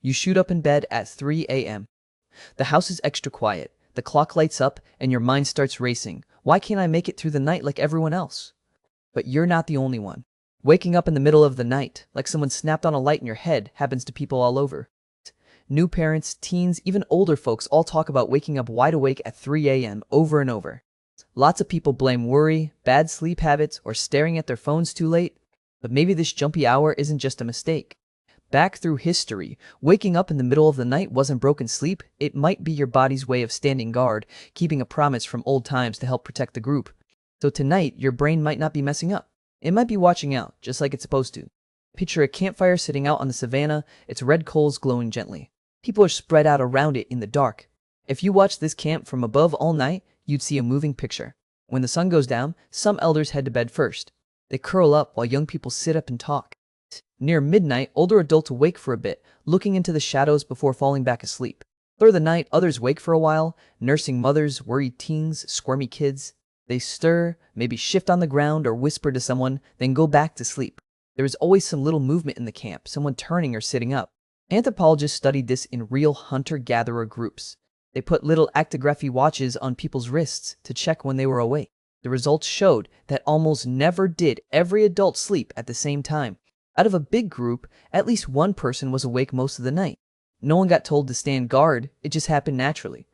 You shoot up in bed at 3 a.m. The house is extra quiet, the clock lights up, and your mind starts racing. Why can't I make it through the night like everyone else? But you're not the only one. Waking up in the middle of the night, like someone snapped on a light in your head, happens to people all over. New parents, teens, even older folks all talk about waking up wide awake at 3 a.m. over and over. Lots of people blame worry, bad sleep habits, or staring at their phones too late. But maybe this jumpy hour isn't just a mistake. Back through history, waking up in the middle of the night wasn't broken sleep. It might be your body's way of standing guard, keeping a promise from old times to help protect the group. So tonight, your brain might not be messing up. It might be watching out, just like it's supposed to. Picture a campfire sitting out on the savannah, its red coals glowing gently. People are spread out around it in the dark. If you watched this camp from above all night, you'd see a moving picture. When the sun goes down, some elders head to bed first. They curl up while young people sit up and talk. Near midnight, older adults awake for a bit, looking into the shadows before falling back asleep. Through the night, others wake for a while, nursing mothers, worried teens, squirmy kids. They stir, maybe shift on the ground or whisper to someone, then go back to sleep. There is always some little movement in the camp, someone turning or sitting up. Anthropologists studied this in real hunter-gatherer groups. They put little actigraphy watches on people's wrists to check when they were awake. The results showed that almost never did every adult sleep at the same time. Out of a big group, at least one person was awake most of the night. No one got told to stand guard, it just happened naturally.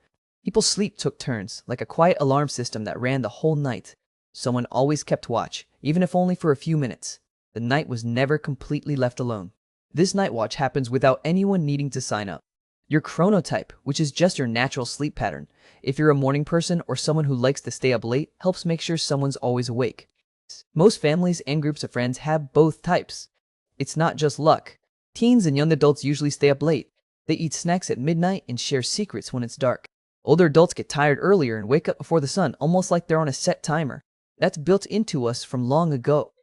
People's sleep took turns, like a quiet alarm system that ran the whole night. Someone always kept watch, even if only for a few minutes. The night was never completely left alone. This night watch happens without anyone needing to sign up. Your chronotype, which is just your natural sleep pattern, if you're a morning person or someone who likes to stay up late, helps make sure someone's always awake. Most families and groups of friends have both types. It's not just luck. Teens and young adults usually stay up late. They eat snacks at midnight and share secrets when it's dark. Older adults get tired earlier and wake up before the sun, almost like they're on a set timer. That's built into us from long ago.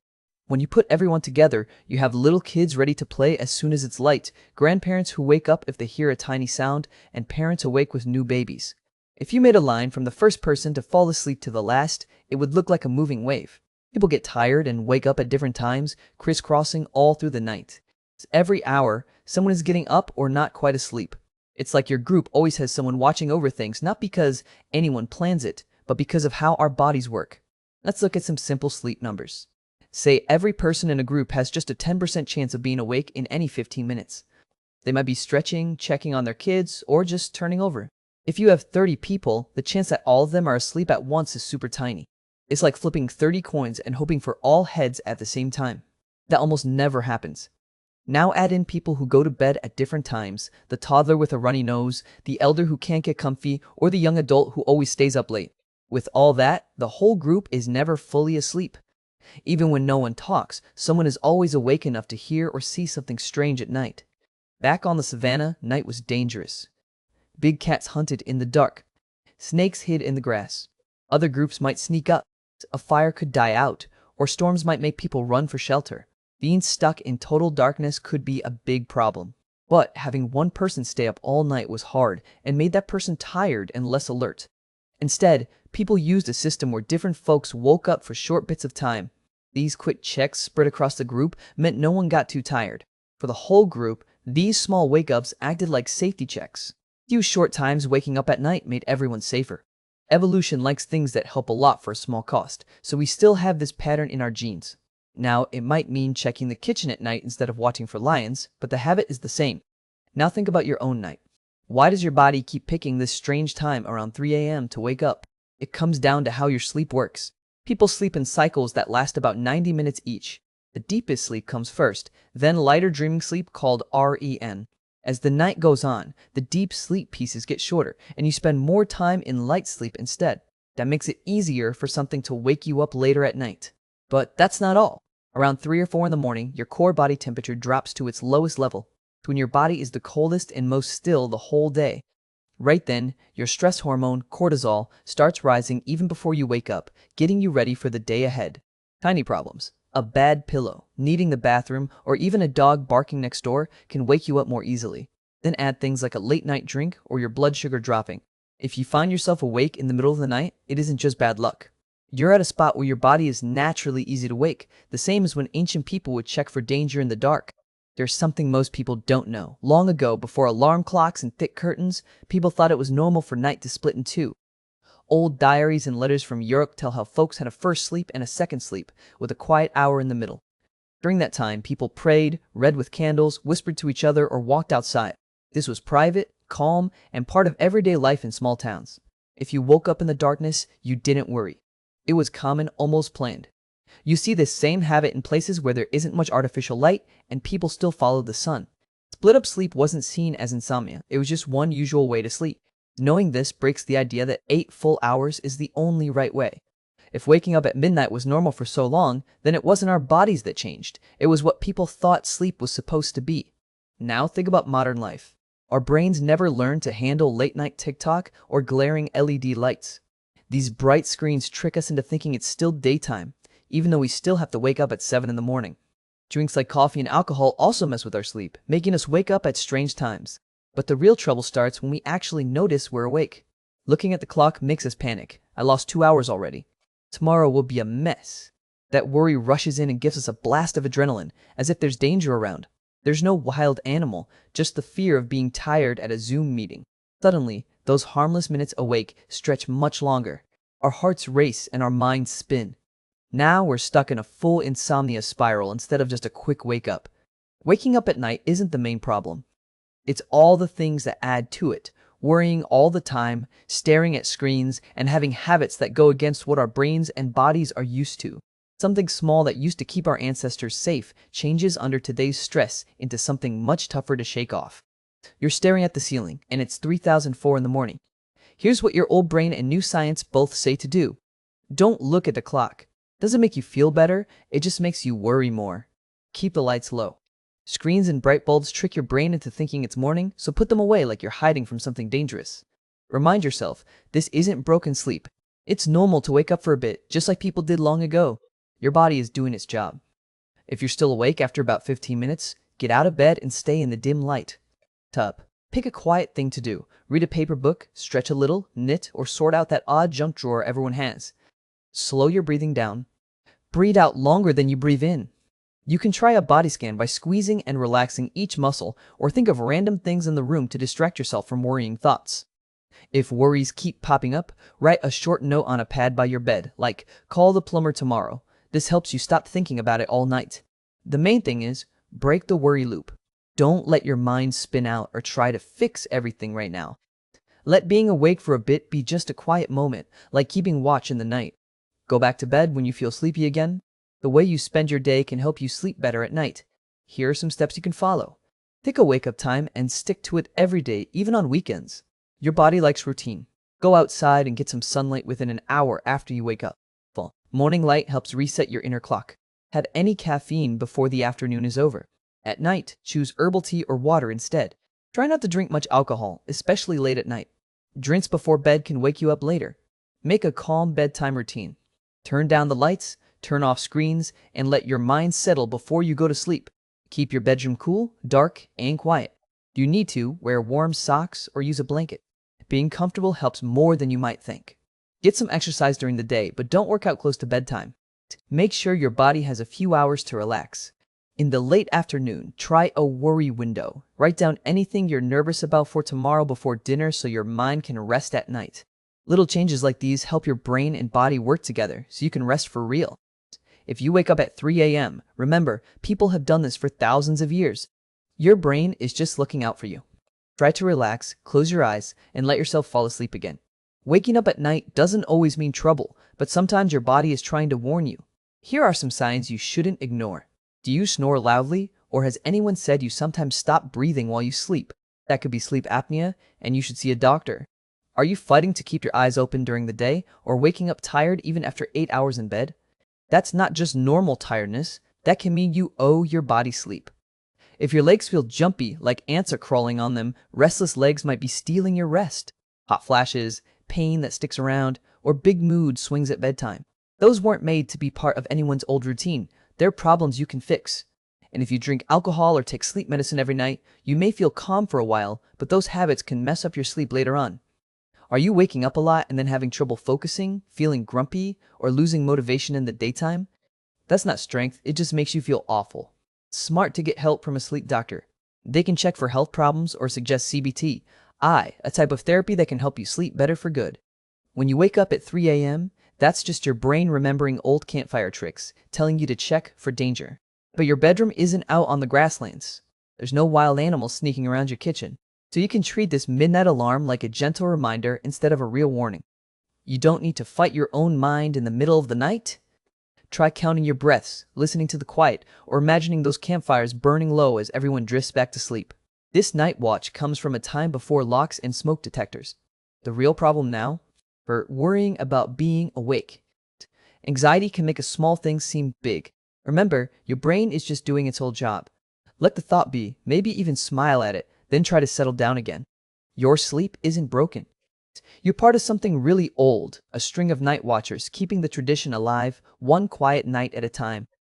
When you put everyone together, you have little kids ready to play as soon as it's light, grandparents who wake up if they hear a tiny sound, and parents awake with new babies. If you made a line from the first person to fall asleep to the last, it would look like a moving wave. People get tired and wake up at different times, crisscrossing all through the night. Every hour, someone is getting up or not quite asleep. It's like your group always has someone watching over things, not because anyone plans it, but because of how our bodies work. Let's look at some simple sleep numbers. Say every person in a group has just a 10% chance of being awake in any 15 minutes. They might be stretching, checking on their kids, or just turning over. If you have 30 people, the chance that all of them are asleep at once is super tiny. It's like flipping 30 coins and hoping for all heads at the same time. That almost never happens. Now add in people who go to bed at different times, the toddler with a runny nose, the elder who can't get comfy, or the young adult who always stays up late. With all that, the whole group is never fully asleep. Even when no one talks, someone is always awake enough to hear or see something strange at night. Back on the savannah, night was dangerous. Big cats hunted in the dark. Snakes hid in the grass. Other groups might sneak up. A fire could die out, or storms might make people run for shelter. Being stuck in total darkness could be a big problem. But having one person stay up all night was hard and made that person tired and less alert. Instead, people used a system where different folks woke up for short bits of time. These quick checks spread across the group meant no one got too tired. For the whole group, these small wake-ups acted like safety checks. Few short times waking up at night made everyone safer. Evolution likes things that help a lot for a small cost, so we still have this pattern in our genes. Now, it might mean checking the kitchen at night instead of watching for lions, but the habit is the same. Now think about your own night. Why does your body keep picking this strange time around 3 a.m. to wake up? It comes down to how your sleep works. People sleep in cycles that last about 90 minutes each. The deepest sleep comes first, then lighter dreaming sleep called REM. As the night goes on, the deep sleep pieces get shorter, and you spend more time in light sleep instead. That makes it easier for something to wake you up later at night. But that's not all. Around 3 or 4 in the morning, your core body temperature drops to its lowest level, when your body is the coldest and most still the whole day. Right then, your stress hormone, cortisol, starts rising even before you wake up, getting you ready for the day ahead. Tiny problems. A bad pillow, needing the bathroom, or even a dog barking next door can wake you up more easily. Then add things like a late night drink or your blood sugar dropping. If you find yourself awake in the middle of the night, it isn't just bad luck. You're at a spot where your body is naturally easy to wake, the same as when ancient people would check for danger in the dark. There's something most people don't know. Long ago, before alarm clocks and thick curtains, people thought it was normal for night to split in two. Old diaries and letters from Europe tell how folks had a first sleep and a second sleep, with a quiet hour in the middle. During that time, people prayed, read with candles, whispered to each other, or walked outside. This was private, calm, and part of everyday life in small towns. If you woke up in the darkness, you didn't worry. It was common, almost planned. You see this same habit in places where there isn't much artificial light and people still follow the sun. Split up sleep wasn't seen as insomnia, it was just one usual way to sleep. Knowing this breaks the idea that 8 full hours is the only right way. If waking up at midnight was normal for so long, then it wasn't our bodies that changed. It was what people thought sleep was supposed to be. Now think about modern life. Our brains never learned to handle late-night TikTok or glaring LED lights. These bright screens trick us into thinking it's still daytime, even though we still have to wake up at 7 in the morning. Drinks like coffee and alcohol also mess with our sleep, making us wake up at strange times. But the real trouble starts when we actually notice we're awake. Looking at the clock makes us panic. I lost 2 hours already. Tomorrow will be a mess. That worry rushes in and gives us a blast of adrenaline, as if there's danger around. There's no wild animal, just the fear of being tired at a Zoom meeting. Suddenly, those harmless minutes awake stretch much longer. Our hearts race and our minds spin. Now we're stuck in a full insomnia spiral instead of just a quick wake up. Waking up at night isn't the main problem. It's all the things that add to it. Worrying all the time, staring at screens, and having habits that go against what our brains and bodies are used to. Something small that used to keep our ancestors safe changes under today's stress into something much tougher to shake off. You're staring at the ceiling, and it's 3004 in the morning. Here's what your old brain and new science both say to do. Don't look at the clock. Doesn't make you feel better, it just makes you worry more. Keep the lights low. Screens and bright bulbs trick your brain into thinking it's morning, so put them away like you're hiding from something dangerous. Remind yourself, this isn't broken sleep. It's normal to wake up for a bit, just like people did long ago. Your body is doing its job. If you're still awake after about 15 minutes, get out of bed and stay in the dim light. Tub. Pick a quiet thing to do. Read a paper book, stretch a little, knit, or sort out that odd junk drawer everyone has. Slow your breathing down. Breathe out longer than you breathe in. You can try a body scan by squeezing and relaxing each muscle, or think of random things in the room to distract yourself from worrying thoughts. If worries keep popping up, write a short note on a pad by your bed, like, "Call the plumber tomorrow." This helps you stop thinking about it all night. The main thing is, break the worry loop. Don't let your mind spin out or try to fix everything right now. Let being awake for a bit be just a quiet moment, like keeping watch in the night. Go back to bed when you feel sleepy again. The way you spend your day can help you sleep better at night. Here are some steps you can follow. Pick a wake-up time and stick to it every day, even on weekends. Your body likes routine. Go outside and get some sunlight within an hour after you wake up. Morning light helps reset your inner clock. Have any caffeine before the afternoon is over. At night, choose herbal tea or water instead. Try not to drink much alcohol, especially late at night. Drinks before bed can wake you up later. Make a calm bedtime routine. Turn down the lights, turn off screens, and let your mind settle before you go to sleep. Keep your bedroom cool, dark, and quiet. If you need to, wear warm socks or use a blanket. Being comfortable helps more than you might think. Get some exercise during the day, but don't work out close to bedtime. Make sure your body has a few hours to relax. In the late afternoon, try a worry window. Write down anything you're nervous about for tomorrow before dinner so your mind can rest at night. Little changes like these help your brain and body work together so you can rest for real. If you wake up at 3 a.m., remember, people have done this for thousands of years. Your brain is just looking out for you. Try to relax, close your eyes, and let yourself fall asleep again. Waking up at night doesn't always mean trouble, but sometimes your body is trying to warn you. Here are some signs you shouldn't ignore. Do you snore loudly, or has anyone said you sometimes stop breathing while you sleep? That could be sleep apnea, and you should see a doctor. Are you fighting to keep your eyes open during the day, or waking up tired even after 8 hours in bed? That's not just normal tiredness, that can mean you owe your body sleep. If your legs feel jumpy, like ants are crawling on them, restless legs might be stealing your rest. Hot flashes, pain that sticks around, or big mood swings at bedtime. Those weren't made to be part of anyone's old routine. They're problems you can fix. And if you drink alcohol or take sleep medicine every night, you may feel calm for a while, but those habits can mess up your sleep later on. Are you waking up a lot and then having trouble focusing, feeling grumpy, or losing motivation in the daytime? That's not strength, it just makes you feel awful. Smart to get help from a sleep doctor. They can check for health problems or suggest CBT, a type of therapy that can help you sleep better for good. When you wake up at 3 a.m., that's just your brain remembering old campfire tricks, telling you to check for danger. But your bedroom isn't out on the grasslands. There's no wild animals sneaking around your kitchen. So you can treat this midnight alarm like a gentle reminder instead of a real warning. You don't need to fight your own mind in the middle of the night. Try counting your breaths, listening to the quiet, or imagining those campfires burning low as everyone drifts back to sleep. This night watch comes from a time before locks and smoke detectors. The real problem now? For worrying about being awake. Anxiety can make a small thing seem big. Remember, your brain is just doing its whole job. Let the thought be, maybe even smile at it, then try to settle down again. Your sleep isn't broken. You're part of something really old, a string of night watchers keeping the tradition alive, one quiet night at a time.